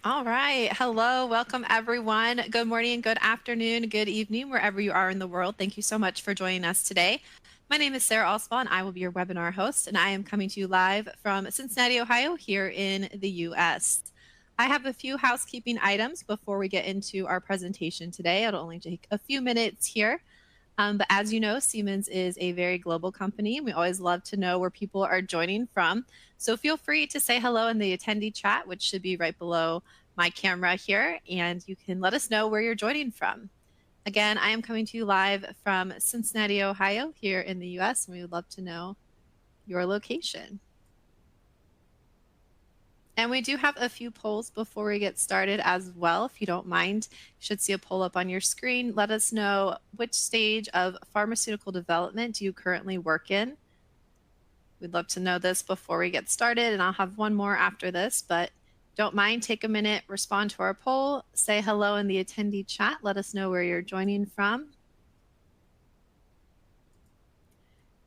All right. Hello. Welcome, everyone. Good morning, good afternoon, good evening, wherever you are in the world. Thank you so much for joining us today. My name is Sarah Oswald, and I will be your webinar host, and I am coming to you live from Cincinnati, Ohio, here in the U.S. I have a few housekeeping items before we get into our presentation today. It'll only take a few minutes here. But as you know, Siemens is a very global company. We always love to know where people are joining from. So feel free to say hello in the attendee chat, which should be right below my camera here, and you can let us know where you're joining from. Again, I am coming to you live from Cincinnati, Ohio, here in the US, and we would love to know your location. And we do have a few polls before we get started as well. If you don't mind, you should see a poll up on your screen. Let us know which stage of pharmaceutical development do you currently work in. We'd love to know this before we get started, and I'll have one more after this, but don't mind, take a minute, respond to our poll, say hello in the attendee chat, let us know where you're joining from.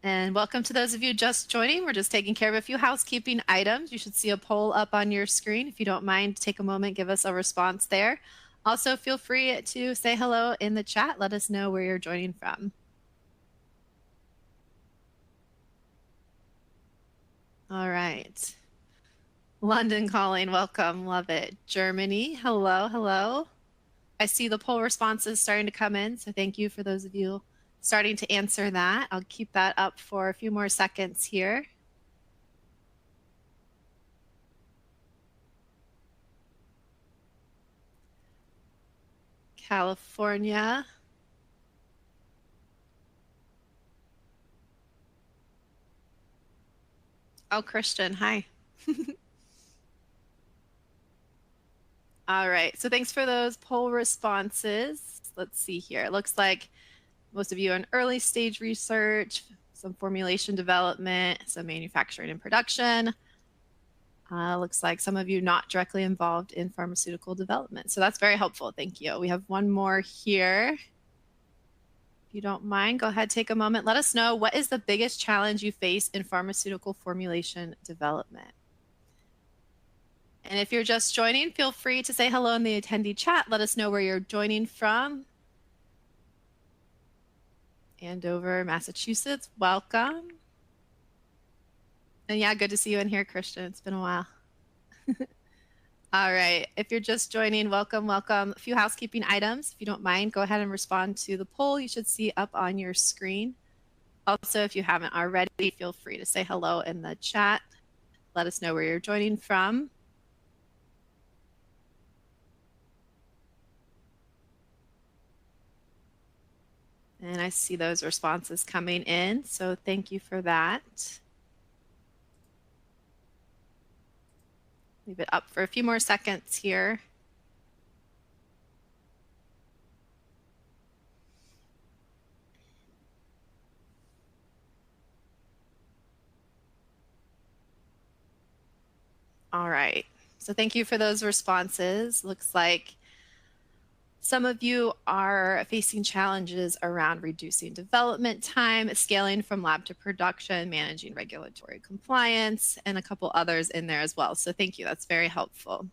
And welcome to those of you just joining. We're just taking care of a few housekeeping items. You should see a poll up on your screen. If you don't mind, take a moment, give us a response there. Also, feel free to say hello in the chat. Let us know where you're joining from. All right. London calling, welcome, love it. Germany, hello, hello. I see the poll responses starting to come in, so thank you for those of you starting to answer that. I'll keep that up for a few more seconds here. California. Oh, Christian, hi. All right, so thanks for those poll responses. Let's see here. It looks like most of you in early stage research, some formulation development, some manufacturing and production. Looks like some of you not directly involved in pharmaceutical development. So that's very helpful. Thank you. We have one more here. If you don't mind, go ahead, take a moment. Let us know, what is the biggest challenge you face in pharmaceutical formulation development? And if you're just joining, feel free to say hello in the attendee chat. Let us know where you're joining from. Andover, Massachusetts, welcome. And yeah, good to see you in here, Christian. It's been a while. All right, if you're just joining, welcome, welcome. A few housekeeping items. If you don't mind, go ahead and respond to the poll you should see up on your screen. Also, if you haven't already, feel free to say hello in the chat. Let us know where you're joining from. And I see those responses coming in, so thank you for that. Leave it up for a few more seconds here. All right, so thank you for those responses. Looks like some of you are facing challenges around reducing development time, scaling from lab to production, managing regulatory compliance, and a couple others in there as well. So thank you, that's very helpful.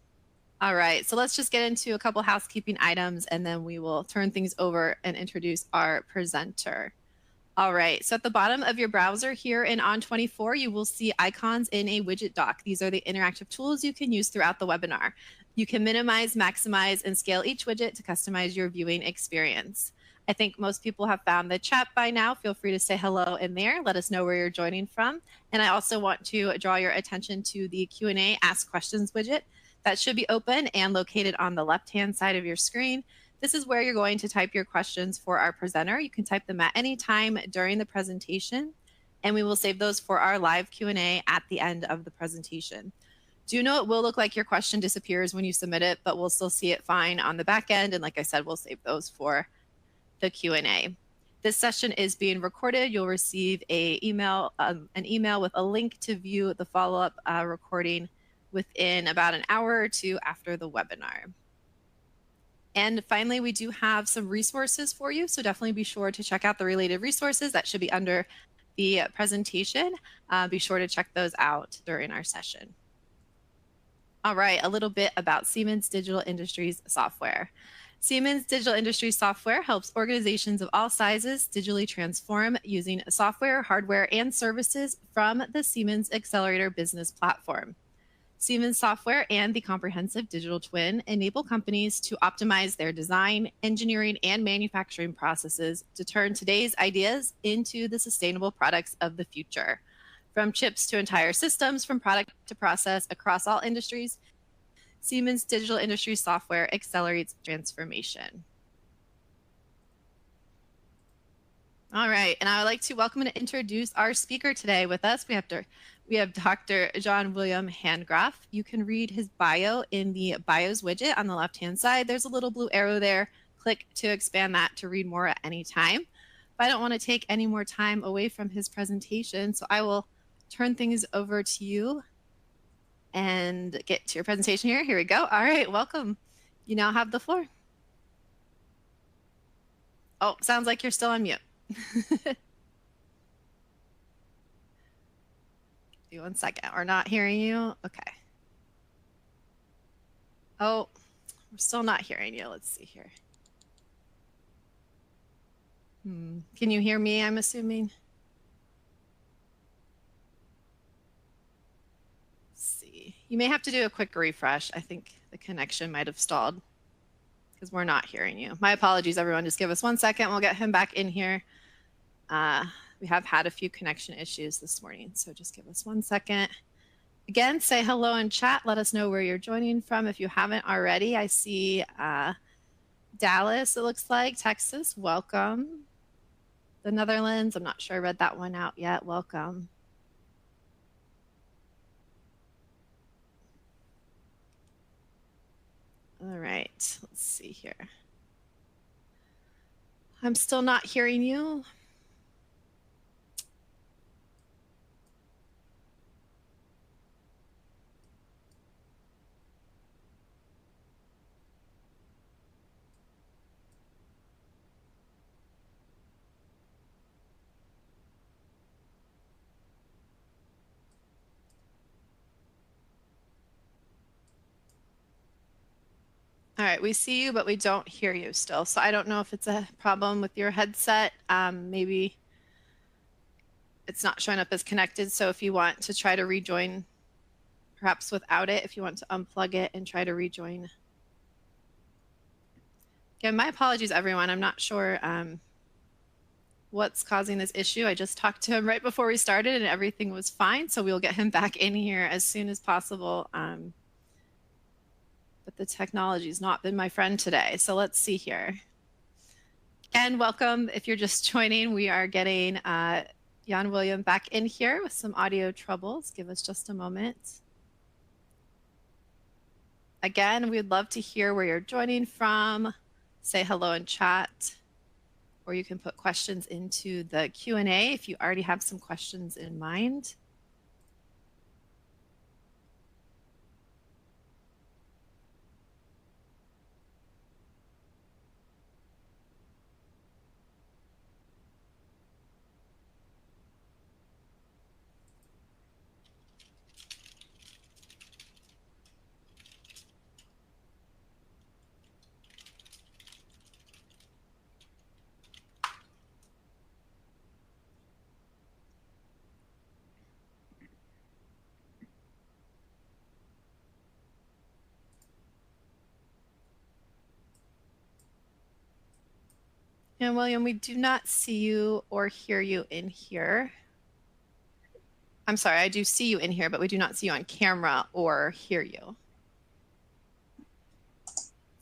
All right, so let's just get into a couple housekeeping items, and then we will turn things over and introduce our presenter. All right, so at the bottom of your browser here in On24, you will see icons in a widget dock. These are the interactive tools you can use throughout the webinar. You can minimize, maximize, and scale each widget to customize your viewing experience. I think most people have found the chat by now. Feel free to say hello in there. Let us know where you're joining from. And I also want to draw your attention to the Q&A Ask Questions widget. That should be open and located on the left-hand side of your screen. This is where you're going to type your questions for our presenter. You can type them at any time during the presentation, and we will save those for our live Q&A at the end of the presentation. Do know it will look like your question disappears when you submit it, but we'll still see it fine on the back end. And like I said, we'll save those for the Q&A. This session is being recorded. You'll receive an email with a link to view the follow-up recording within about an hour or two after the webinar. And finally, we do have some resources for you, so definitely be sure to check out the related resources that should be under the presentation. Be sure to check those out during our session. All right, a little bit about Siemens Digital Industries software. Siemens Digital Industries software helps organizations of all sizes digitally transform using software, hardware, and services from the Siemens Accelerator business platform. Siemens software and the comprehensive digital twin enable companies to optimize their design, engineering, and manufacturing processes to turn today's ideas into the sustainable products of the future. From chips to entire systems, from product to process across all industries, Siemens Digital Industries software accelerates transformation. All right, and I would like to welcome and introduce our speaker today with us. We have Dr. John William Handgraff. You can read his bio in the bios widget on the left-hand side. There's a little blue arrow there. Click to expand that to read more at any time. But I don't want to take any more time away from his presentation, so I will turn things over to you and get to your presentation here. Here we go. All right, welcome. You now have the floor. Oh, sounds like you're still on mute. One second. We're not hearing you. Okay. Oh, we're still not hearing you. Let's see here. Can you hear me, I'm assuming? Let's see. You may have to do a quick refresh. I think the connection might have stalled because we're not hearing you. My apologies, everyone. Just give us 1 second. We'll get him back in here. We have had a few connection issues this morning, so just give us 1 second. Again, say hello in chat. Let us know where you're joining from if you haven't already. I see Dallas, it looks like, Texas, welcome. The Netherlands, I'm not sure I read that one out yet, welcome. All right, let's see here. I'm still not hearing you. All right, we see you, but we don't hear you still. So I don't know if it's a problem with your headset. Maybe it's not showing up as connected. So if you want to try to rejoin, perhaps without it, if you want to unplug it and try to rejoin. Again, my apologies, everyone. I'm not sure what's causing this issue. I just talked to him right before we started and everything was fine. So we'll get him back in here as soon as possible. But the technology's not been my friend today. So let's see here. And welcome. If you're just joining, we are getting Jan William back in here with some audio troubles. Give us just a moment. Again, we'd love to hear where you're joining from. Say hello in chat, or you can put questions into the Q&A if you already have some questions in mind. And William, we do not see you or hear you in here. I'm sorry, I do see you in here, but we do not see you on camera or hear you.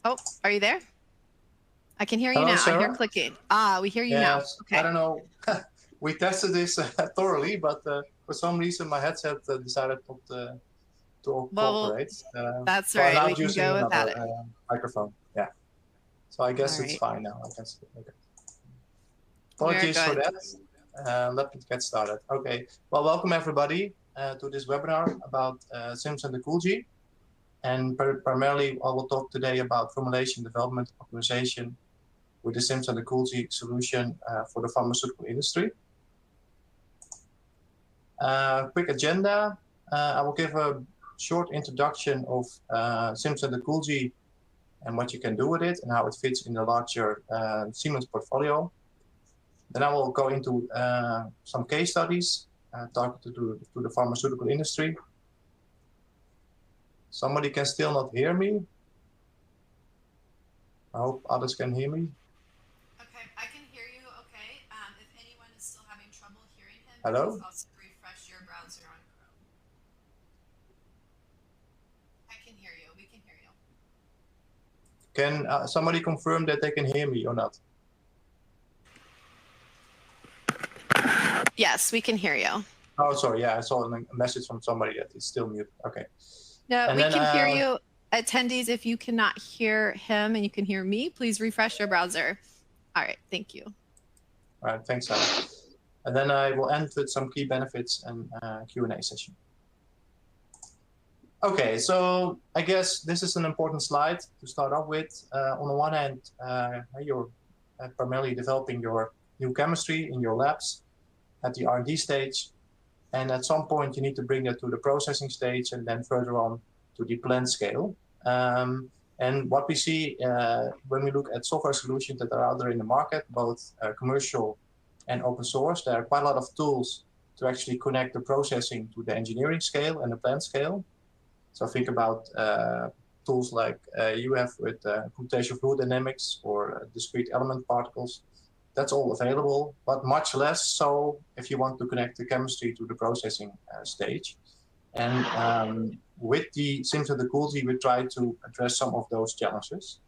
Oh, are you there? I can hear you now. Sarah? I hear clicking. Ah, we hear you now. Okay. I don't know. We tested this thoroughly, but for some reason my headset decided not to cooperate. That's right. I'm we can go without it. Microphone. Yeah. So I guess it's fine now. I guess. Okay. Apologies for that. Let me get started. Okay. Well, welcome everybody to this webinar about Siemens Simcenter Culgi. And primarily, I will talk today about formulation, development, optimization with the Siemens Simcenter Culgi solution for the pharmaceutical industry. Quick agenda. I will give a short introduction of Simcenter Culgi and what you can do with it and how it fits in the larger Siemens portfolio. Then I will go into some case studies, talking to the pharmaceutical industry. Somebody can still not hear me. I hope others can hear me. Okay, I can hear you okay. If anyone is still having trouble hearing him, hello? please also refresh your browser on Chrome. I can hear you. We can hear you. Can somebody confirm that they can hear me or not? Yes, we can hear you. Oh, sorry. Yeah, I saw a message from somebody that is still mute. Okay. No, and we can hear you. Attendees, if you cannot hear him and you can hear me, please refresh your browser. All right, thank you. All right, thanks, Sarah. And then I will end with some key benefits and Q&A session. Okay, so I guess this is an important slide to start off with. On the one hand, you're primarily developing your new chemistry in your labs at the R&D stage. And at some point, you need to bring that to the processing stage and then further on to the plant scale. And what we see when we look at software solutions that are out there in the market, both commercial and open source, there are quite a lot of tools to actually connect the processing to the engineering scale and the plant scale. So think about tools like you have with computational fluid dynamics or discrete element particles. That's all available, but much less so if you want to connect the chemistry to the processing stage. And with the Simcenter Culgi, we try to address some of those challenges.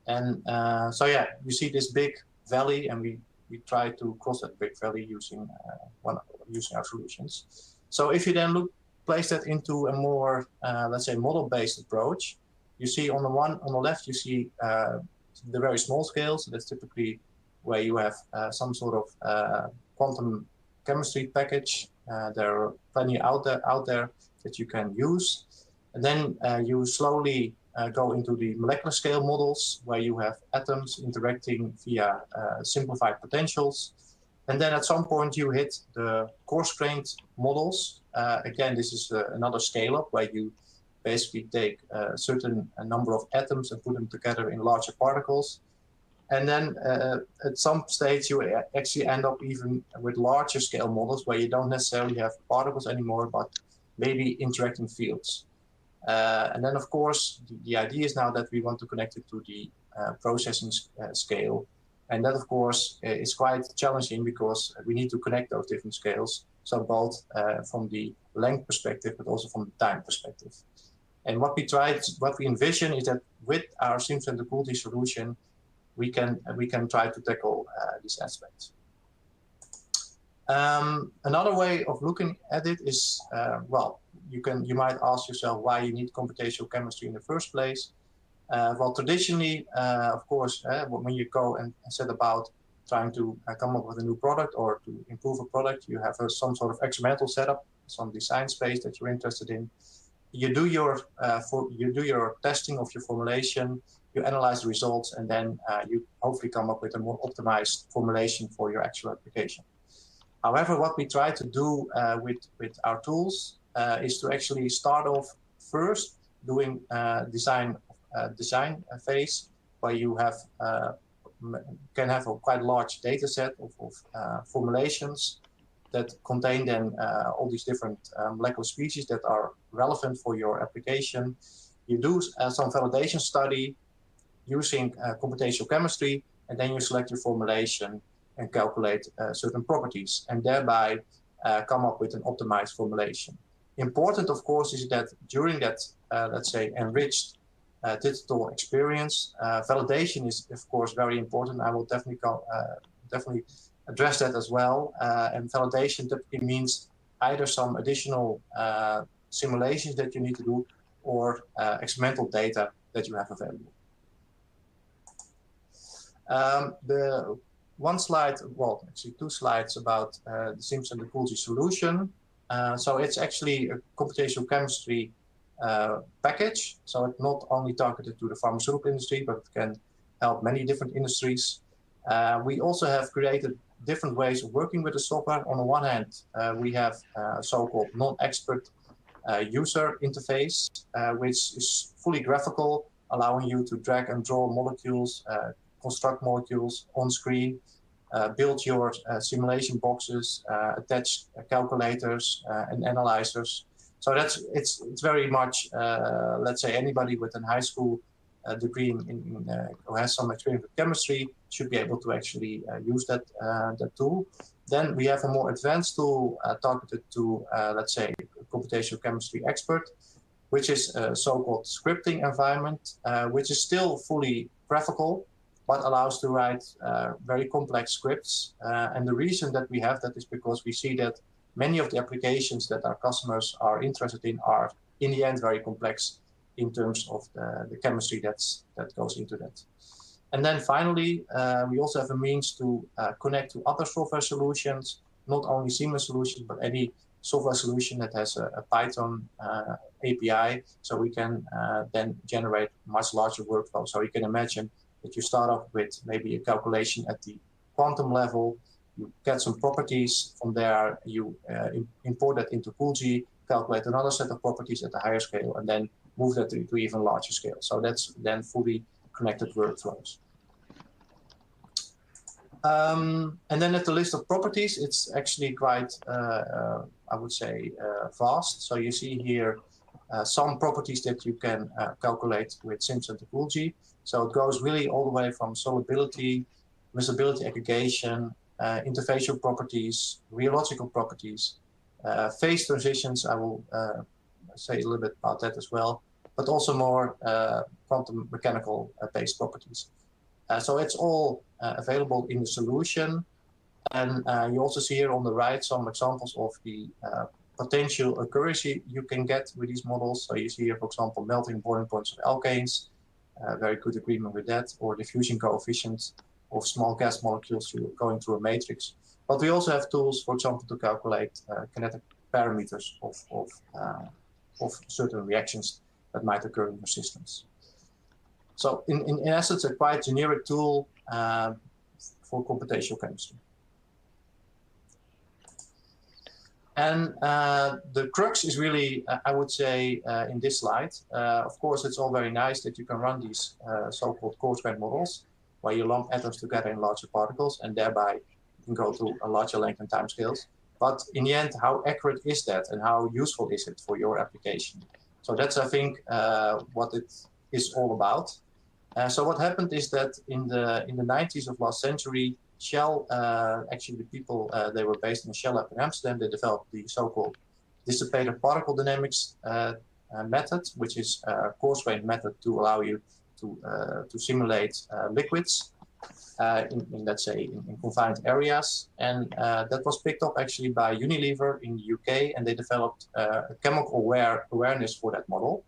And so yeah, you see this big valley, and we try to cross that big valley using using our solutions. So if you then place that into a more let's say model-based approach, you see on the left you see the very small scales. So that's typically where you have some sort of quantum chemistry package. There are plenty out there that you can use. And then you slowly go into the molecular scale models where you have atoms interacting via simplified potentials. And then at some point you hit the coarse-grained models. Again, this is another scale-up where you basically take a certain number of atoms and put them together in larger particles. And then at some stage, you actually end up even with larger scale models where you don't necessarily have particles anymore, but maybe interacting fields. And then, of course, the idea is now that we want to connect it to the processing scale. And that, of course, is quite challenging because we need to connect those different scales. So both from the length perspective, but also from the time perspective. And what we envision is that with our Simcenter Culgi solution, we can try to tackle these aspects. Another way of looking at it is, well, you might ask yourself why you need computational chemistry in the first place. Well, traditionally, of course, when you go and set about trying to come up with a new product or to improve a product, you have some sort of experimental setup, some design space that you're interested in. You do your testing of your formulation, you analyze the results, and then you hopefully come up with a more optimized formulation for your actual application. However, what we try to do with our tools is to actually start off first doing design phase, where you can have a quite large data set of formulations that contain then all these different molecular species that are relevant for your application. You do some validation study using computational chemistry, and then you select your formulation and calculate certain properties, and thereby come up with an optimized formulation. Important, of course, is that during that, let's say, enriched digital experience, validation is, of course, very important. I will definitely address that as well. And validation typically means either some additional simulations that you need to do or experimental data that you have available. The one slide, well, actually two slides about the Simcenter Culgi solution. So it's actually a computational chemistry package. So it's not only targeted to the pharmaceutical industry, but it can help many different industries. We also have created different ways of working with the software. On the one hand, we have so-called non-expert user interface, which is fully graphical, allowing you to drag and draw molecules, construct molecules on screen, build your simulation boxes, attach calculators and analyzers. So it's very much, let's say, anybody with a high school degree who has some experience with chemistry should be able to actually use that tool. Then we have a more advanced tool targeted to, let's say, a computational chemistry expert, which is a so-called scripting environment, which is still fully graphical, but allows to write very complex scripts. And the reason that we have that is because we see that many of the applications that our customers are interested in are, in the end, very complex in terms of the chemistry that goes into that. And then finally, we also have a means to connect to other software solutions, not only Siemens solutions, but any software solution that has a Python API, so we can then generate much larger workflows. So you can imagine that you start off with maybe a calculation at the quantum level, you get some properties from there, you import that into Culgi, calculate another set of properties at a higher scale, and then move that to even larger scale. So that's then fully connected workflows. And then at the list of properties, it's actually quite, I would say, vast. So you see here some properties that you can calculate with Simcenter Culgi. So it goes really all the way from solubility, miscibility aggregation, interfacial properties, rheological properties, phase transitions. I will say a little bit about that as well, but also more quantum mechanical based properties. So it's all available in the solution. And you also see here on the right some examples of the potential accuracy you can get with these models. So you see here, for example, melting boiling points of alkanes, very good agreement with that, or diffusion coefficients of small gas molecules going through a matrix. But we also have tools, for example, to calculate kinetic parameters of certain reactions that might occur in your systems. So in essence, a quite generic tool for computational chemistry. And the crux is really, I would say, in this slide. Of course, it's all very nice that you can run these so-called coarse-grained models, where you lump atoms together in larger particles, and thereby you can go to a larger length and time scales. But in the end, how accurate is that, and how useful is it for your application? So that's, I think, what it is all about. So what happened is that in the 90s of last century, Shell, actually the people, they were based in a Shell lab in Amsterdam, they developed the so-called dissipated particle dynamics method, which is a coarse-grained method to allow you to simulate liquids in, let's say, in confined areas. And that was picked up actually by Unilever in the UK, and they developed a chemical awareness for that model.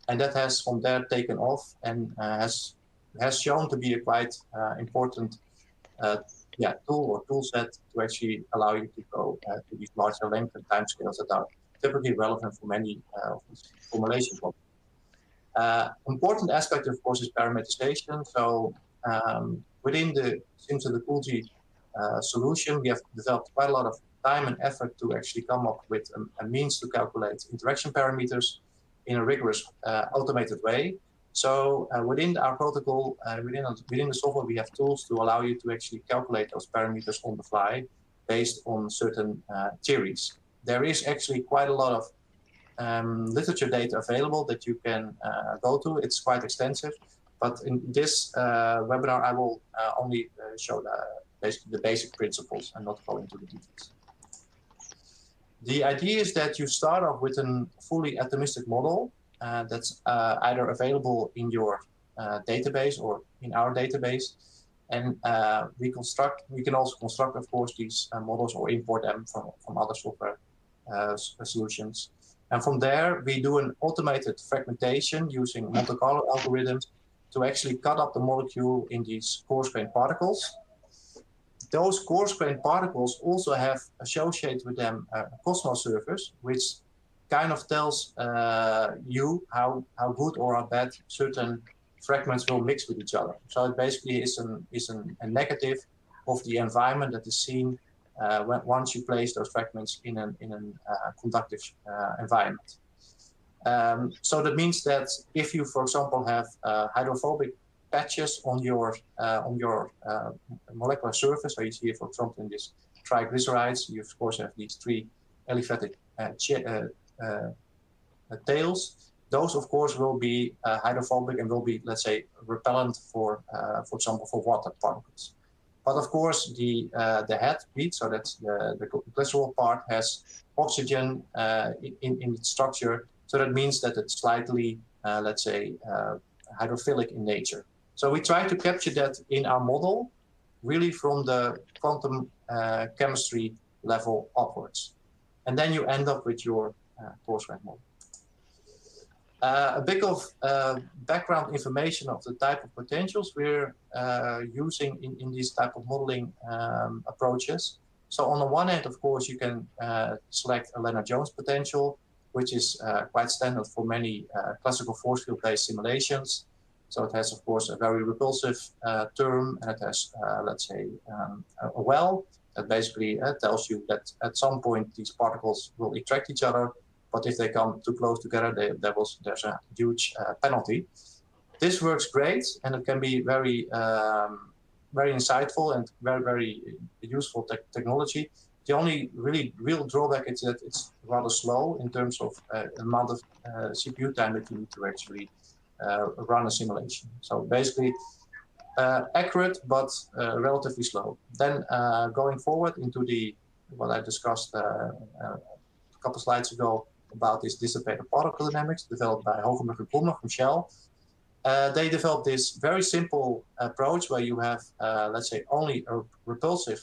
And that has from there taken off and has shown to be a quite important tool or tool set to actually allow you to go to these larger length and time scales that are typically relevant for many of these formulation problems. Important aspect, of course, is parameterization. So within the Simcenter Culgi solution, we have developed quite a lot of time and effort to actually come up with a means to calculate interaction parameters in a rigorous automated way. So within our protocol, within the software, we have tools to allow you to actually calculate those parameters on the fly based on certain theories. There is actually quite a lot of literature data available that you can go to. It's quite extensive, but in this webinar, I will only show the basic principles and not go into the details. The idea is that you start off with a fully atomistic model that's either available in your database or in our database. And we can also construct, of course, these models or import them from other software solutions. And from there, we do an automated fragmentation using Monte Carlo algorithms to actually cut up the molecule in these coarse-grained particles. Those coarse-grained particles also have associated with them a Cosmos service, which kind of tells you how good or how bad certain fragments will mix with each other. So it basically is a negative of the environment that is seen once you place those fragments in a conductive environment. So that means that if you, for example, have hydrophobic patches on your molecular surface, so you see, for example, in this triglycerides, you of course have these three aliphatic tails. Those, of course, will be hydrophobic and will be, let's say, repellent for example, for water particles. But of course, the head bead, so that's the glycerol part, has oxygen in its structure. So that means that it's slightly, let's say, hydrophilic in nature. So we try to capture that in our model, really from the quantum chemistry level upwards. And then you end up with your coarse-grained model. A bit of background information of the type of potentials we're using in these type of modeling approaches. So on the one hand, of course, you can select a Lennard-Jones potential, which is quite standard for many classical force field-based simulations. So it has, of course, a very repulsive term, and it has, let's say, a well that basically tells you that at some point these particles will attract each other. But if they come too close together, there's a huge penalty. This works great, and it can be very, very insightful and very, very useful technology. The only real drawback is that it's rather slow in terms of amount of CPU time that you need to actually run a simulation. So basically, accurate but relatively slow. Then going forward into what I discussed a couple slides ago, about this dissipated particle dynamics developed by Hogenberg and Kummer from Shell. They developed this very simple approach where you have, let's say, only a repulsive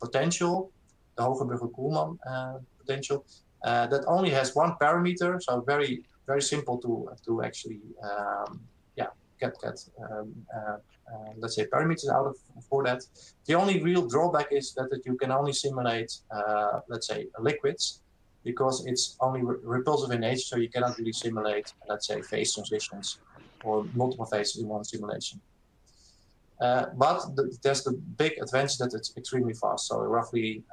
potential, the Hogenberg and Kummer potential, that only has one parameter, so very, very simple to actually, get let's say, parameters out of for that. The only real drawback is that you can only simulate, let's say, liquids, because it's only repulsive in nature, so you cannot really simulate, let's say, phase transitions or multiple phases in one simulation. But there's the big advantage that it's extremely fast, so roughly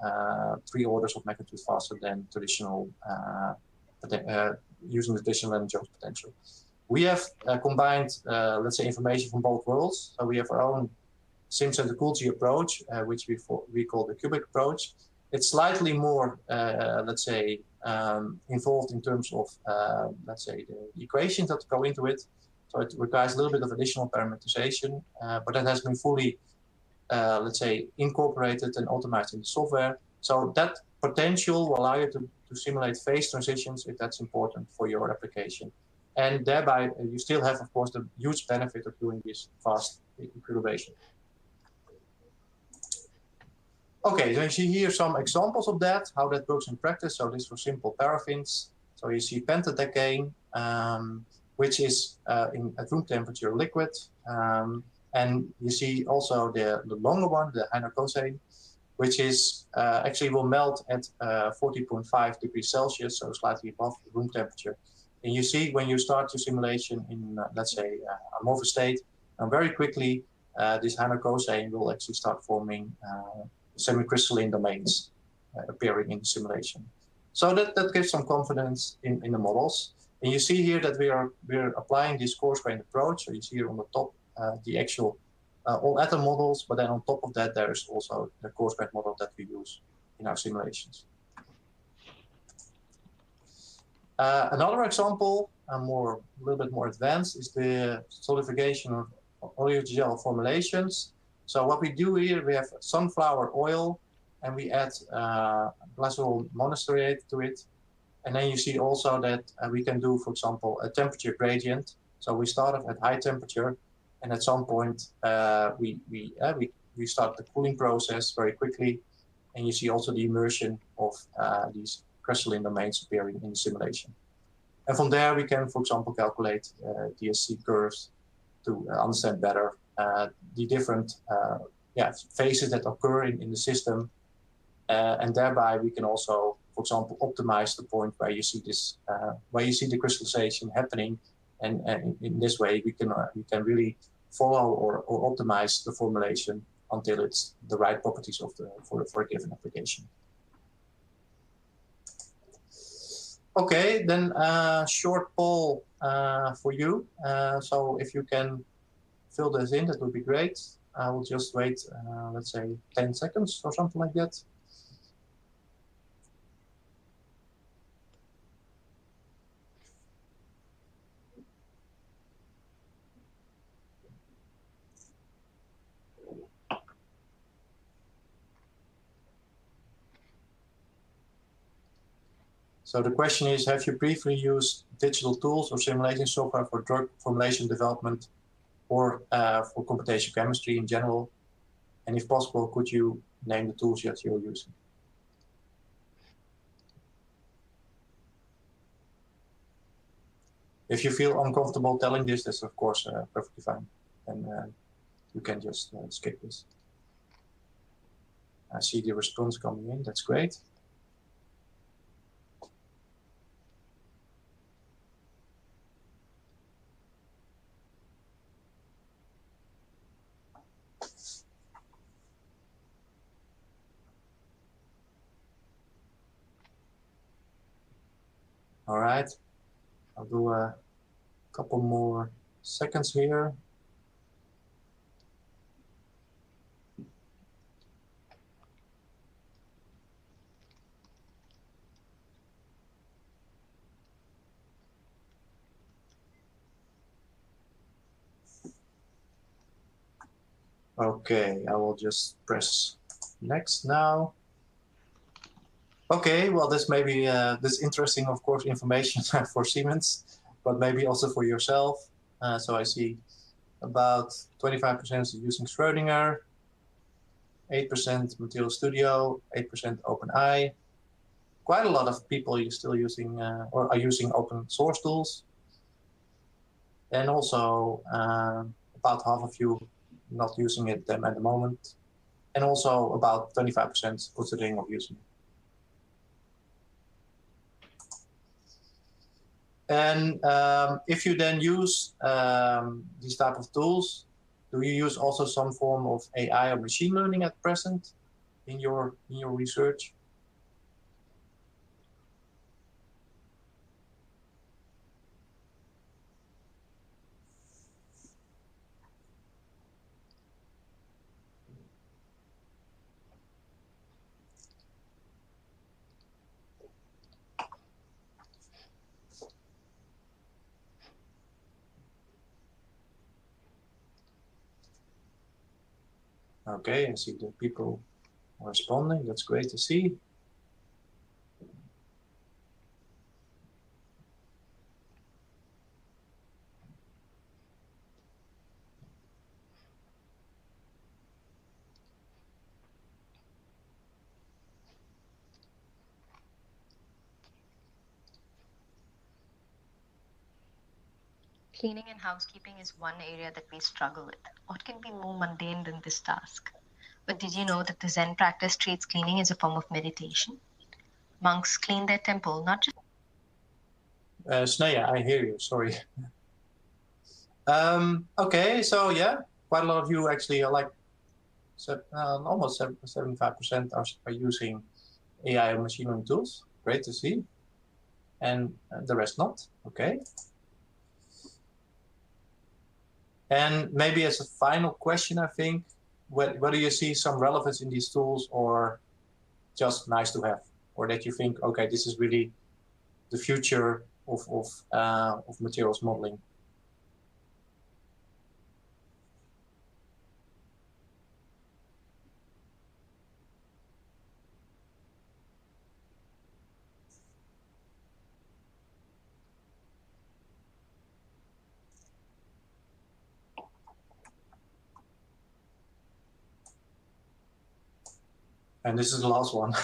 3 orders of magnitude faster than traditional, using the traditional Lennard-Jones potential. We have combined, let's say, information from both worlds. So we have our own Simcenter Culgi approach, which we call the cubic approach. It's slightly more, let's say, involved in terms of, let's say, the equations that go into it. So it requires a little bit of additional parameterization, but that has been fully, let's say, incorporated and optimized in the software. So that potential will allow you to simulate phase transitions if that's important for your application. And thereby, you still have, of course, the huge benefit of doing this fast equilibration. Okay, so you see here some examples of that, how that works in practice. So this for simple paraffins. So you see pentadecane, which is at room temperature liquid. And you see also the longer one, the hydrocosane, which is actually will melt at 40.5 degrees Celsius, so slightly above room temperature. And you see when you start your simulation in, let's say, amorphous state, very quickly, this hydrocosane will actually start forming semi-crystalline domains appearing in the simulation. So that gives some confidence in the models. And you see here that we're applying this coarse-grained approach. So you see here on the top the actual all atom models, but then on top of that there is also the coarse-grained model that we use in our simulations. Another example, a little bit more advanced, is the solidification of oleogel formulations. So what we do here, we have sunflower oil, and we add glycerol monostearate to it. And then you see also that we can do, for example, a temperature gradient. So we start off at high temperature, and at some point we start the cooling process very quickly. And you see also the immersion of these crystalline domains appearing in the simulation. And from there, we can, for example, calculate DSC curves to understand better the different phases that occur in the system. And thereby, we can also, for example, optimize the point where you see this, where you see the crystallization happening. And in this way, we can really follow or optimize the formulation until it's the right properties of for a given application. Okay, then short poll for you. So if you can fill this in, that would be great. I will just wait, let's say 10 seconds or something like that. So the question is, have you briefly used digital tools or simulation software for drug formulation development or for computational chemistry in general? And if possible, could you name the tools that you're using? If you feel uncomfortable telling this, that's of course perfectly fine. And you can just skip this. I see the response coming in, that's great. All right, I'll do a couple more seconds here. Okay, I will just press next now. Okay, well, this may be this interesting, of course, information for Siemens, but maybe also for yourself. So I see about 25% using Schrödinger, 8% Material Studio, 8% OpenEye. Quite a lot of people are still using or are using open source tools. And also about half of you not using them at the moment. And also about 25% considering of using it. And if you then use these type of tools, do you use also some form of AI or machine learning at present in your research? Okay, I see the people are responding. That's great to see. Cleaning and housekeeping is one area that we struggle with. What can be more mundane than this task? But did you know that the Zen practice treats cleaning as a form of meditation? Monks clean their temple not just. Sneha, I hear you. Sorry. Okay, so yeah, quite a lot of you actually are like almost 75% are using AI or machine learning tools. Great to see. And the rest not. Okay. And maybe as a final question, I think, whether you see some relevance in these tools or just nice to have, or that you think, okay, this is really the future of materials modeling. And this is the last one.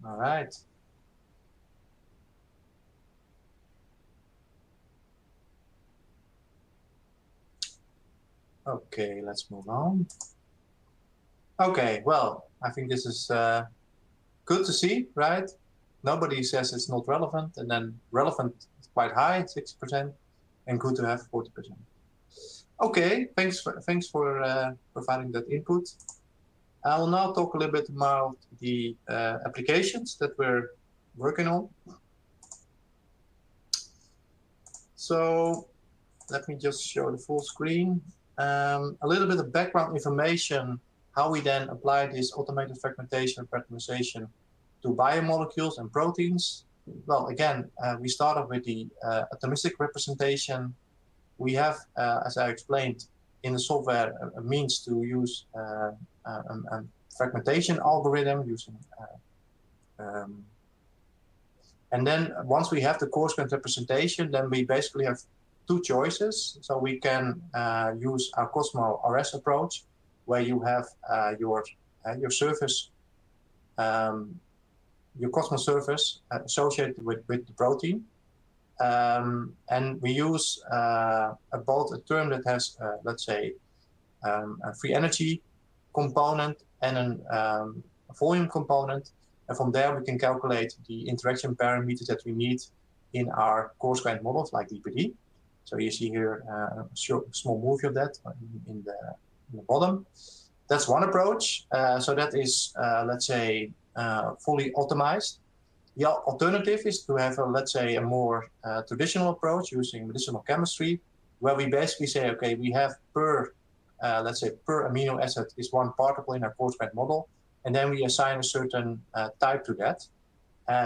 All right. Okay, let's move on. Okay, well, I think this is good to see, right? Nobody says it's not relevant, and then relevant is quite high, 6%. and good to have 40%. Okay, thanks for providing that input. I will now talk a little bit about the applications that we're working on. So let me just show the full screen. A little bit of background information, how we then apply this automated fragmentation and parameterization to biomolecules and proteins. Well, again, we started with the atomistic representation. We have, as I explained, in the software a means to use a fragmentation algorithm using and then once we have the coarse-grained representation, then we basically have two choices. So we can use our Cosmo RS approach, where you have your surface, your Cosmo surface associated with the protein. And we use both a term that has, let's say, a free energy component and a volume component. And from there, we can calculate the interaction parameters that we need in our coarse-grained models like DPD. So you see here a small movie of that in the bottom. That's one approach. So that is, let's say, fully optimized. The alternative is to have, let's say, a more traditional approach using medicinal chemistry, where we basically say, okay, we have let's say, per amino acid is one particle in our coarse-grained model, and then we assign a certain type to that.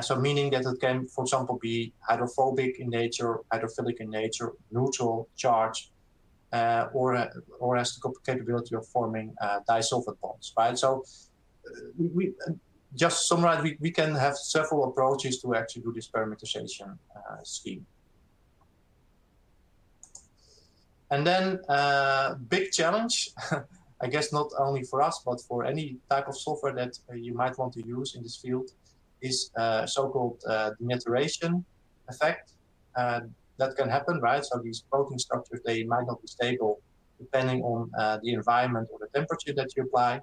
So meaning that it can, for example, be hydrophobic in nature, hydrophilic in nature, neutral, charged, or has the capability of forming disulfide bonds, right? So we just summarize, we can have several approaches to actually do this parameterization scheme. And then big challenge, I guess not only for us, but for any type of software that you might want to use in this field, is so-called denaturation effect. That can happen, right? So these protein structures, they might not be stable depending on the environment or the temperature that you apply.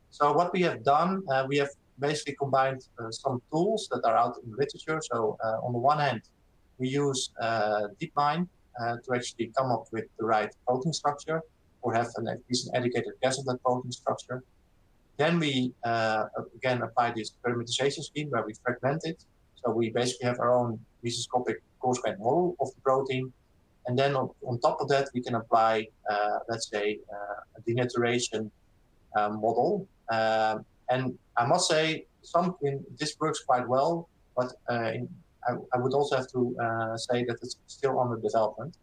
So what we have done, we have basically combined some tools that are out in the literature. So on the one hand, we use DeepMind to actually come up with the right protein structure, or have at least an educated guess of that protein structure. Then we again apply this parameterization scheme where we fragment it. So we basically have our own mesoscopic coarse-grained model of the protein. And then on top of that, we can apply, let's say, a denaturation model. And I must say, this works quite well, but I would also have to say that it's still under development.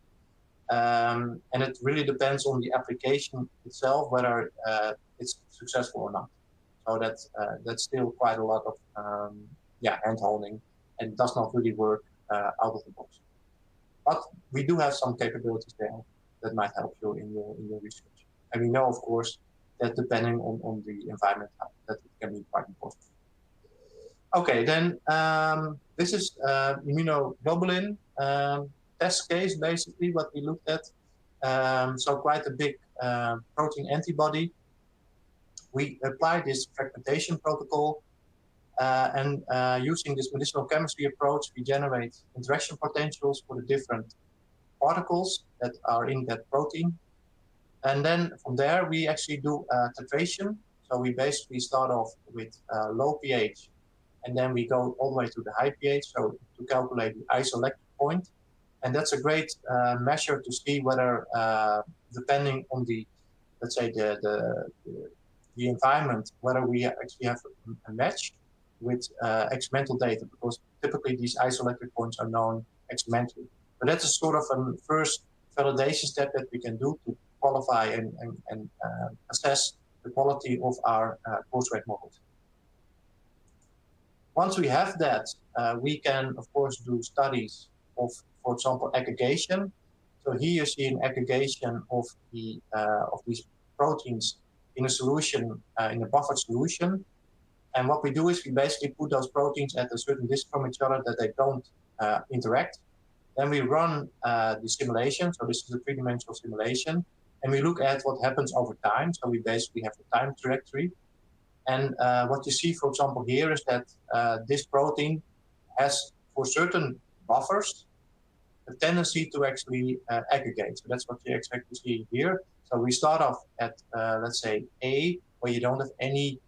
And it really depends on the application itself, whether it's successful or not. So that's still quite a lot of hand-holding, and does not really work out of the box. But we do have some capabilities there that might help you in your research. And we know, of course, that depending on the environment, that it can be quite important. Okay, then this is immunoglobulin test case, basically, what we looked at. So quite a big protein antibody. We applied this fragmentation protocol, and using this medicinal chemistry approach, we generate interaction potentials for the different particles that are in that protein. And then from there, we actually do titration. So we basically start off with low pH, and then we go all the way to the high pH, so to calculate the isoelectric point. And that's a great measure to see whether, depending on the, let's say, the environment, whether we actually have a match with experimental data, because typically these isoelectric points are known experimentally. But that's a sort of a first validation step that we can do to qualify and assess the quality of our coarse-grained models. Once we have that, we can, of course, do studies of, for example, aggregation. So here you see an aggregation of these proteins in a solution, in a buffered solution. And what we do is we basically put those proteins at a certain distance from each other that they don't interact. Then we run the simulation. So this is a three-dimensional simulation. And we look at what happens over time. So we basically have a time trajectory. And what you see, for example, here is that this protein has, for certain buffers, a tendency to actually aggregate. So that's what you expect to see here. So we start off at, let's say, A, where you don't have any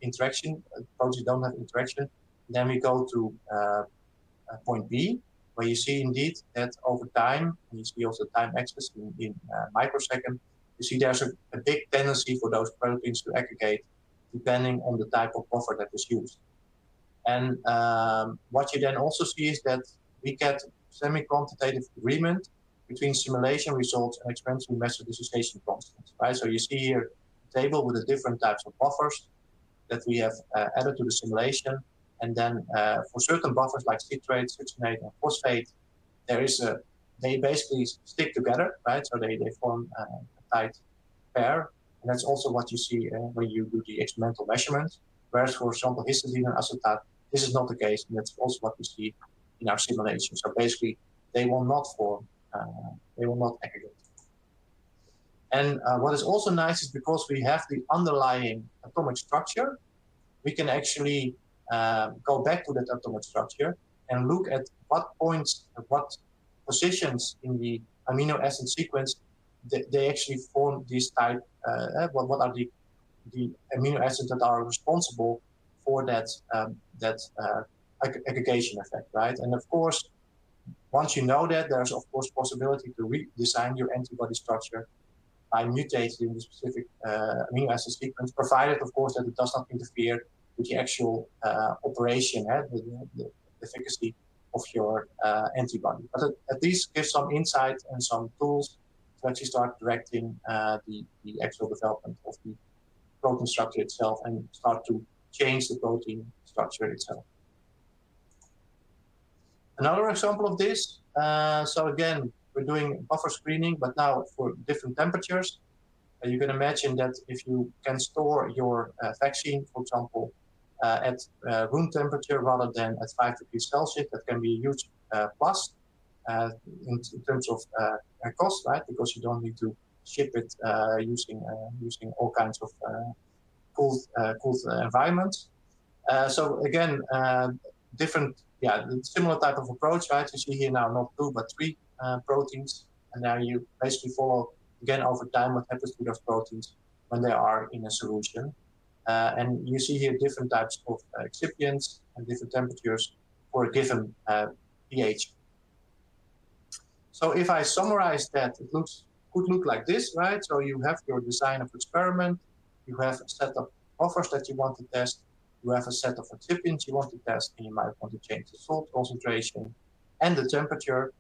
interaction, proteins don't have interaction. Then we go to point B, where you see indeed that over time, and you see also time axis in microsecond, you see there's a big tendency for those proteins to aggregate depending on the type of buffer that is used. And what you then also see is that we get semi-quantitative agreement between simulation results and experimental method dissociation constants, right? So you see here a table with the different types of buffers that we have added to the simulation. And then for certain buffers like citrate, succinate, and phosphate, they basically stick together, right? So they form a tight pair. And that's also what you see when you do the experimental measurements. Whereas for example, histidine and acetate, this is not the case. And that's also what we see in our simulation. So basically, they will not form, they will not aggregate. And what is also nice is because we have the underlying atomic structure, we can actually go back to that atomic structure and look at what points, what positions in the amino acid sequence they actually form this type, what are the amino acids that are responsible for that, aggregation effect, right? And of course, once you know that, there's of course possibility to redesign your antibody structure by mutating the specific amino acid sequence, provided of course that it does not interfere with the actual operation, the efficacy of your antibody. But at least gives some insight and some tools to actually start directing the actual development of the protein structure itself and start to change the protein structure itself. Another example of this, so again, we're doing buffer screening, but now for different temperatures. You can imagine that if you can store your vaccine, for example, at room temperature rather than at 5 degrees Celsius, that can be a huge plus in terms of cost, right? Because you don't need to ship it using all kinds of cooled environments. So again, similar type of approach, right? You see here now not 2 but 3 proteins, and now you basically follow again over time what happens to those proteins when they are in a solution. And you see here different types of excipients and different temperatures for a given pH. So if I summarize that, it could look like this, right? So you have your design of experiment, you have a set of buffers that you want to test, you have a set of excipients you want to test, and you might want to change the salt concentration and the temperature.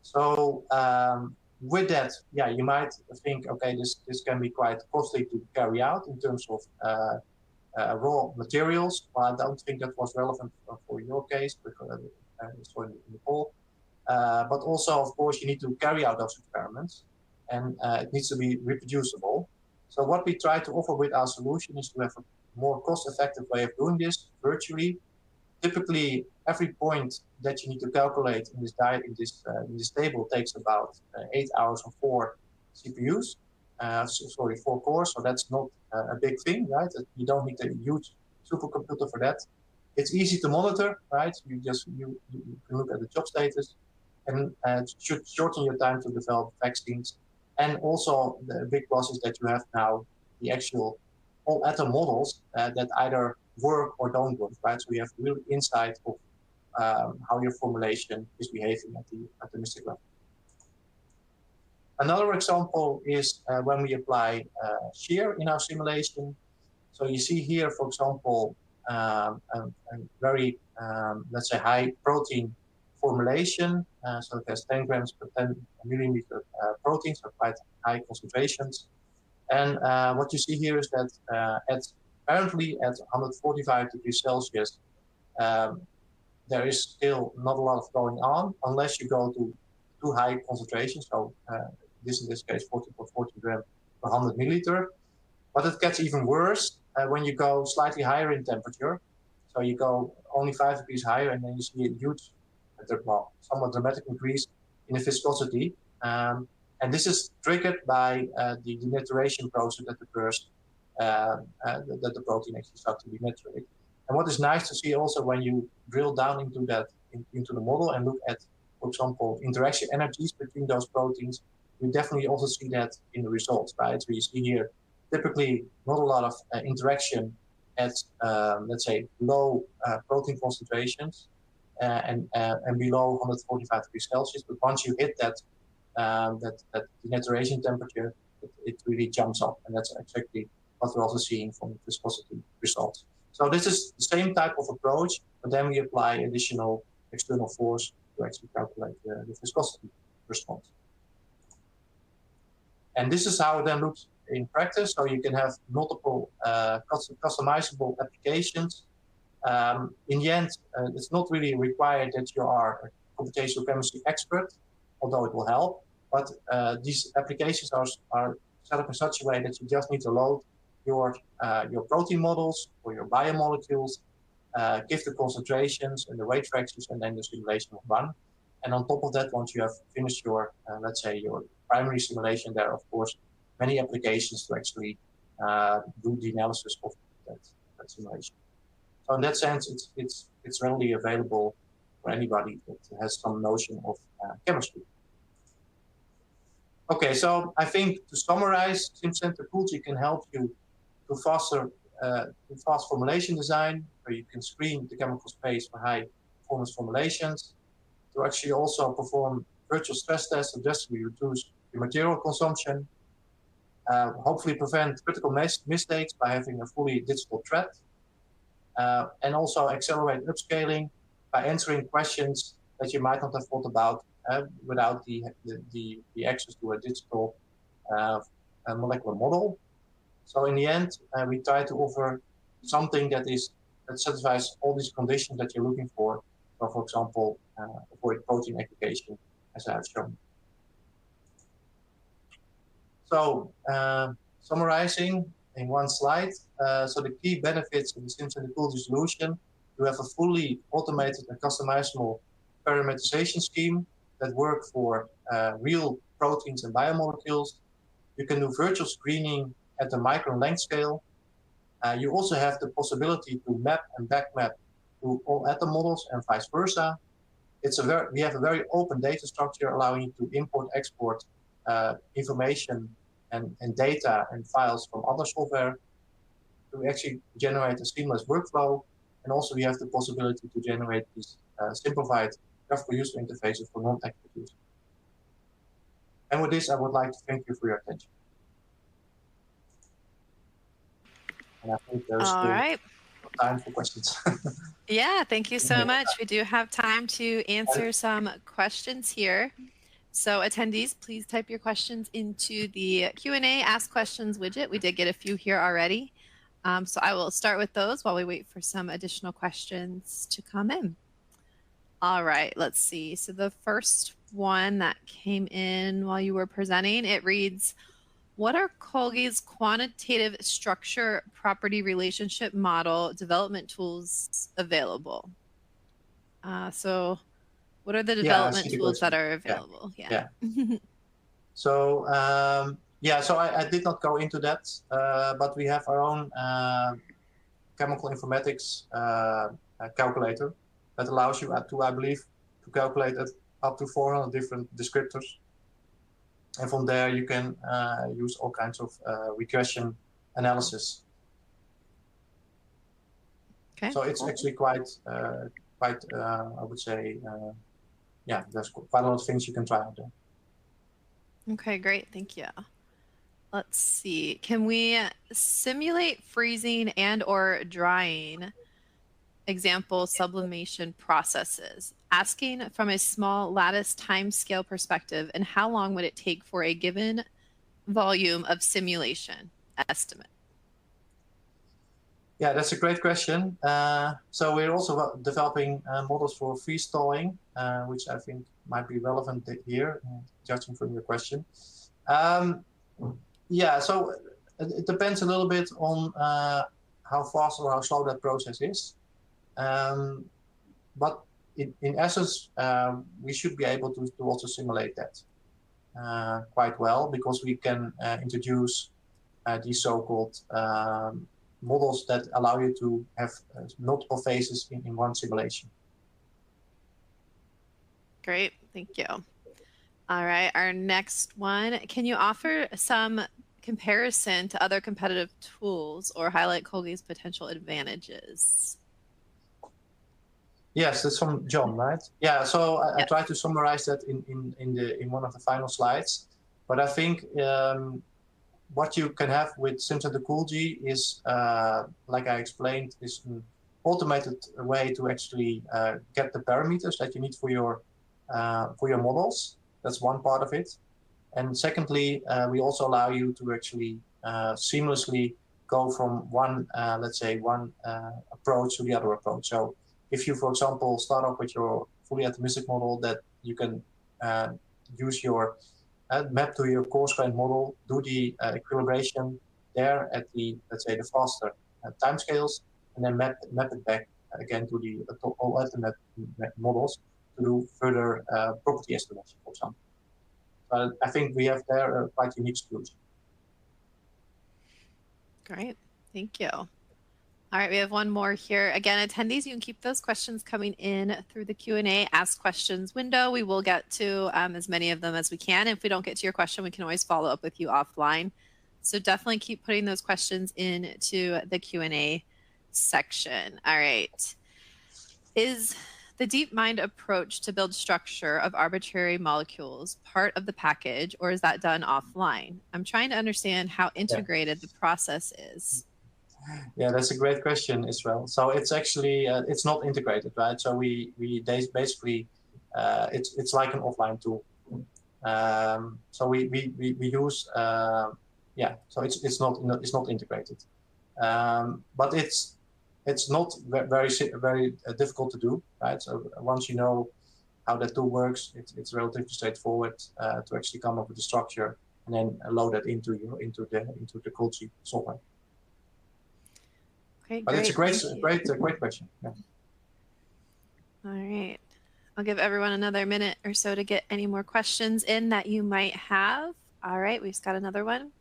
So with that, you might think, okay, this can be quite costly to carry out in terms of raw materials. Well, I don't think that was relevant for your case because it's in the poll. But also, of course, you need to carry out those experiments, and it needs to be reproducible. So what we try to offer with our solution is to have a more cost-effective way of doing this virtually. Typically, every point that you need to calculate in this table takes about 8 hours on 4 CPUs. 4 cores. So that's not a big thing, right? You don't need a huge supercomputer for that. It's easy to monitor, right? You can look at the job status, and it should shorten your time to develop vaccines. And also the big plus is that you have now the actual all atom models that either work or don't work, right? So you have real insight of how your formulation is behaving at the atomistic level. Another example is when we apply shear in our simulation. So you see here, for example, a very, let's say, high protein formulation. So it has 10 grams per 10 millimeter protein, so quite high concentrations. And what you see here is that apparently at 145 degrees Celsius, there is still not a lot of going on unless you go to too high concentrations. So in this case, 40.40 gram per 100 milliliter. But it gets even worse when you go slightly higher in temperature. So you go only 5 degrees higher, and then you see a huge, somewhat dramatic increase in the viscosity. And this is triggered by the denaturation process that occurs, that the protein actually starts to denaturate. And what is nice to see also when you drill down into that, into the model and look at for example, interaction energies between those proteins, you definitely also see that in the results, right? So you see here, typically not a lot of interaction at, let's say, low protein concentrations and below 145 degrees Celsius. But once you hit that denaturation temperature, it really jumps up, and that's exactly what we're also seeing from the viscosity results. So this is the same type of approach, but then we apply additional external force to actually calculate the viscosity response. And this is how it then looks in practice. So you can have multiple customizable applications. In the end, it's not really required that you are a computational chemistry expert, although it will help. But these applications are set up in such a way that you just need to load your protein models or your biomolecules, give the concentrations and the weight fractions, and then the simulation will run. And on top of that, once you have finished your, let's say, your primary simulation, there are, of course, many applications to actually do the analysis of that simulation. So in that sense, it's readily available for anybody that has some notion of chemistry. Okay, so I think to summarize, Simcenter Culgi can help you to fast formulation design, where you can screen the chemical space for high performance formulations, to actually also perform virtual stress tests to drastically reduce your material consumption, hopefully prevent critical mistakes by having a fully digital thread, and also accelerate upscaling by answering questions that you might not have thought about without the access to a digital molecular model. So in the end, we try to offer something that satisfies all these conditions that you're looking for. So, for example, avoid protein aggregation, as I have shown. So, summarizing in one slide, so the key benefits of the Simcenter Culgi solution: you have a fully automated and customizable parameterization scheme that work for real proteins and biomolecules. You can do virtual screening at the micron length scale. You also have the possibility to map and backmap to all atom models and vice versa. We have a very open data structure allowing you to import, export information and data and files from other software to actually generate a seamless workflow. And also we have the possibility to generate these simplified graphical user interfaces for non-technical users. And with this, I would like to thank you for your attention. And I think there's still time for questions. Yeah, thank you so much. We do have time to answer some questions here. So attendees, please type your questions into the Q&A Ask Questions widget. We did get a few here already. So I will start with those while we wait for some additional questions to come in. All right, let's see. So the first one that came in while you were presenting, it reads, what are Culgi's quantitative structure property relationship model development tools available? So what are the development tools that are available? Yeah. So, so I did not go into that, but we have our own chemical informatics calculator that allows you I believe, to calculate up to 400 different descriptors. And from there, you can use all kinds of regression analysis. Okay. So it's actually quite, I would say, there's quite a lot of things you can try out there. Okay, great. Thank you. Let's see. Can we simulate freezing and or drying? Example, sublimation processes, asking from a small lattice time scale perspective, and how long would it take for a given volume of simulation estimate? Yeah, that's a great question. So we're also developing models for freeze thawing, which I think might be relevant here, judging from your question. So it depends a little bit on how fast or how slow that process is. But in essence, we should be able to also simulate that quite well, because we can introduce these so-called models that allow you to have multiple phases in one simulation. Great, Thank you. All right, our next one. Can you offer some comparison to other competitive tools or highlight Colgi's potential advantages? Yes, that's from John, right? Yeah, so I Yes. tried to summarize that in one of the final slides. But I think what you can have with Simcenter Culgi is, like I explained, is an automated way to actually get the parameters that you need for your models. That's one part of it. And secondly, we also allow you to actually seamlessly go from one, let's say, one approach to the other approach. So if you, for example, start off with your fully atomistic model, that you can use your map to your coarse-grained model, do the equilibration there at the, let's say, the faster timescales, and then map it back again to the all ultimate models to do further property estimation, for example. I think we have there a quite unique solution. Great, thank you. All right, we have one more here. Again, attendees, you can keep those questions coming in through the Q&A Ask Questions window. We will get to as many of them as we can. If we don't get to your question, we can always follow up with you offline. So definitely keep putting those questions into the Q&A section. All right. Is the DeepMind approach to build structure of arbitrary molecules part of the package, or is that done offline? I'm trying to understand how integrated the process is. Yeah, that's a great question, Israel. So it's actually it's not integrated, right? So we basically it's like an offline tool. So we use yeah. So it's not integrated, but it's not very difficult to do, right? So once you know how that tool works, it's relatively straightforward to actually come up with a structure and then load that into the Culgi software. Okay, but great. it's a great question. Yeah. All right. I'll give everyone another minute or so to get any more questions in that you might have. All right, we've got another one.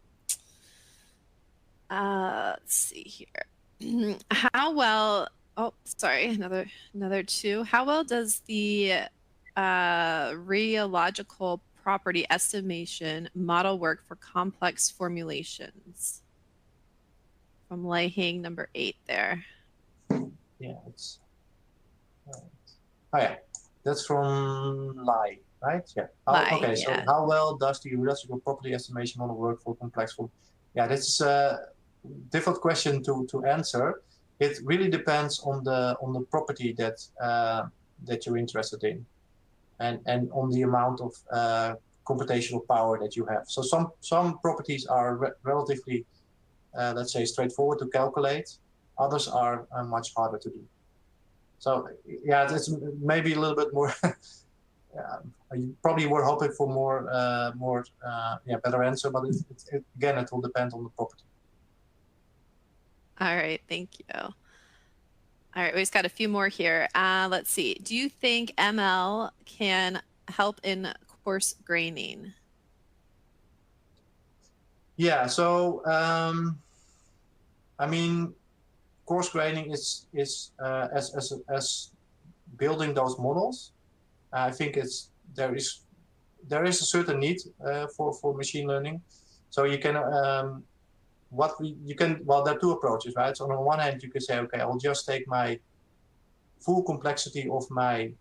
Let's see here. How well, oh, sorry, another two. How well does the rheological property estimation model work for complex formulations? From Leihing number 8 there. Yeah, it's oh yeah, that's from Lai, right? Yeah. Okay. Yeah. So how well does the rheological property estimation model work for complex form? Yeah, that's a difficult question to answer. It really depends on the property that that you're interested in, and on the amount of computational power that you have. So some properties are relatively let's say straightforward to calculate. Others are much harder to do. So yeah, it's maybe a little bit more. You probably were hoping for more better answer, but again, it will depend on the property. All right, thank you. All right, we've got a few more here. Let's see. Do you think ML can help in coarse graining? Yeah. So I mean, coarse graining is as building those models. I think there is a certain need for machine learning. So you can well, there are two approaches, right? So on one hand, you can say, okay, I'll just take my full complexity of my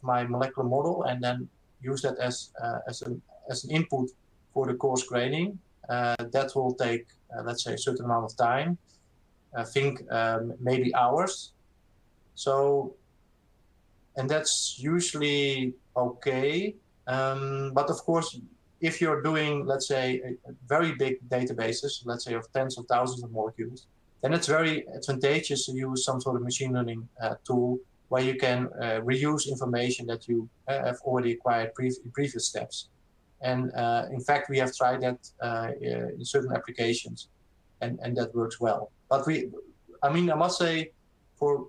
molecular model and then use that as an input for the coarse graining. That will take let's say a certain amount of time. I think maybe hours. So, and that's usually okay. But of course, if you're doing, let's say, a very big databases, let's say of tens of thousands of molecules, then it's very advantageous to use some sort of machine learning tool where you can reuse information that you have already acquired in previous steps. And in fact, we have tried that in certain applications, and that works well. But I must say, for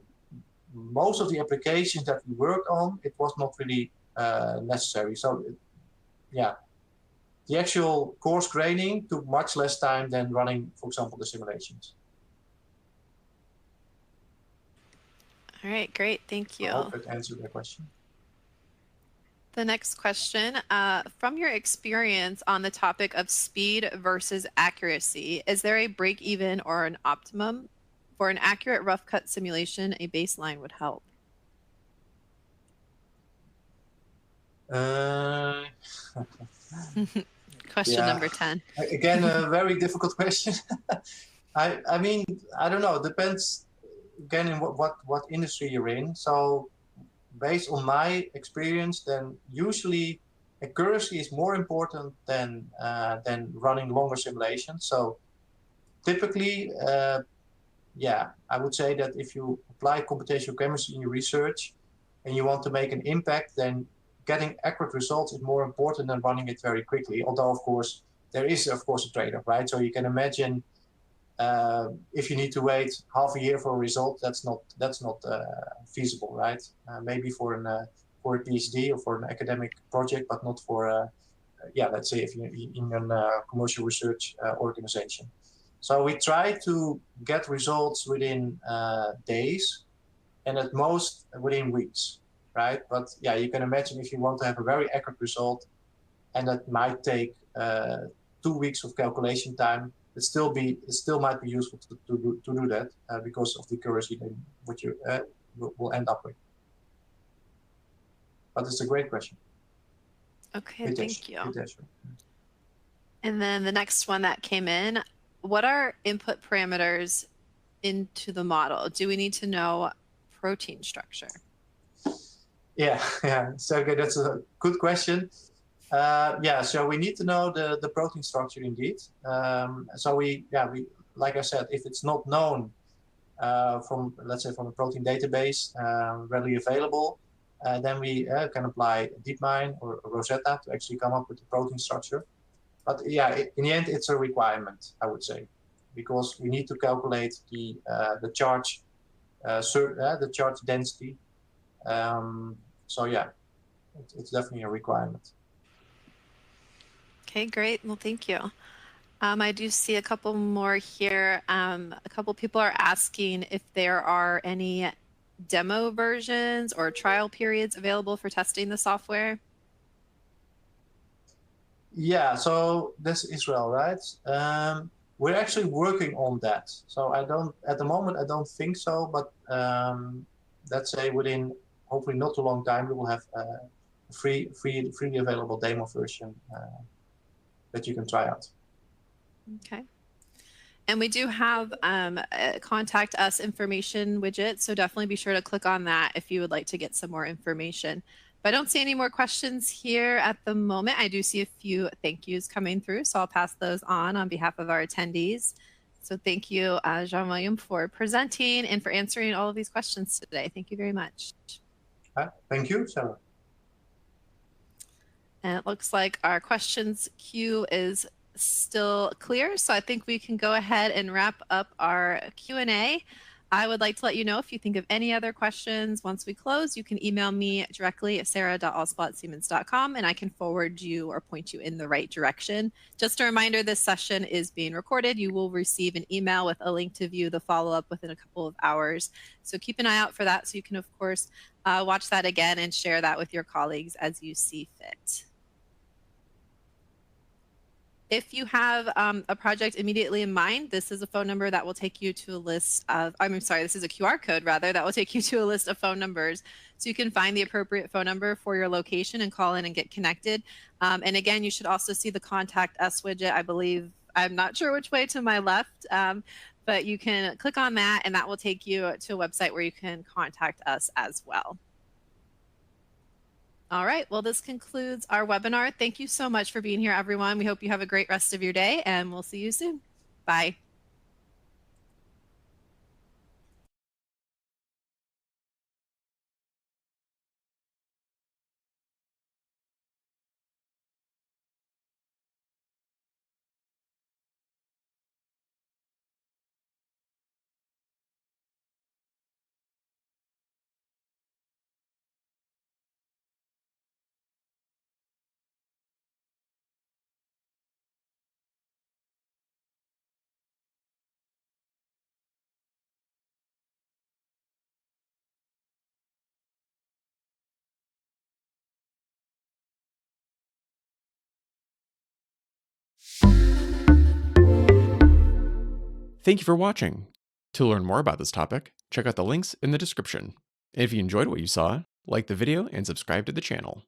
most of the applications that we worked on, it was not really necessary. So, yeah, the actual coarse graining took much less time than running, for example, the simulations. All right, great, thank you. I hope that answered the question. The next question, from your experience on the topic of speed versus accuracy, is there a break even or an optimum? For an accurate rough cut simulation, a baseline would help. Question number 10. Again, a very difficult question. I mean, I don't know. It depends again in what industry you're in. So based on my experience, then usually accuracy is more important than running longer simulations. So typically, yeah, I would say that if you apply computational chemistry in your research and you want to make an impact, then getting accurate results is more important than running it very quickly. Although, of course, there is, of course, a trade-off, right? So you can imagine if you need to wait half a year for a result, that's not feasible, right? Maybe for a PhD or for an academic project, but not for yeah, let's say if you're in a commercial research organization. So we try to get results within days and at most within weeks, right? But yeah, you can imagine if you want to have a very accurate result and that might take 2 weeks of calculation time, it still might be useful to do that because of the accuracy then what you will end up with. But it's a great question. Okay, thank you. It is. And then the next one that came in, what are input parameters into the model? Do we need to know protein structure? Yeah. So okay, that's a good question. Yeah, so we need to know the protein structure indeed. So we like I said, if it's not known from, let's say, from a protein database readily available, then we can apply DeepMind or Rosetta to actually come up with the protein structure. But yeah, in the end, it's a requirement, I would say, because we need to calculate the charge, the charge density. So yeah, it's definitely a requirement. Okay, great. Well, thank you. I do see a couple more here. A couple people are asking if there are any demo versions or trial periods available for testing the software. Yeah, so this is Israel, right? We're actually working on that. So at the moment, I don't think so, but let's say within hopefully not too long time, we will have a freely available demo version that you can try out. Okay. And we do have a contact us information widget, so definitely be sure to click on that if you would like to get some more information. But I don't see any more questions here at the moment. I do see a few thank yous coming through, so I'll pass those on behalf of our attendees. So thank you, Jean-William, for presenting and for answering all of these questions today. Thank you very much. Thank you, Sarah. And it looks like our questions queue is still clear, so I think we can go ahead and wrap up our Q&A. I would like to let you know if you think of any other questions once we close, you can email me directly at sarah.alspot@siemens.com and I can forward you or point you in the right direction. Just a reminder, this session is being recorded. You will receive an email with a link to view the follow-up within a couple of hours. So keep an eye out for that so you can, of course, watch that again and share that with your colleagues as you see fit. If you have a project immediately in mind, this is a phone number that will take you to a list of, I'm sorry, this is a QR code rather, that will take you to a list of phone numbers. So you can find the appropriate phone number for your location and call in and get connected. And again, you should also see the contact us widget, I believe, I'm not sure which way to my left, but you can click on that and that will take you to a website where you can contact us as well. All right, well, this concludes our webinar. Thank you so much for being here, everyone. We hope you have a great rest of your day, and we'll see you soon. Bye. Thank you for watching. To learn more about this topic, check out the links in the description. And if you enjoyed what you saw, like the video and subscribe to the channel.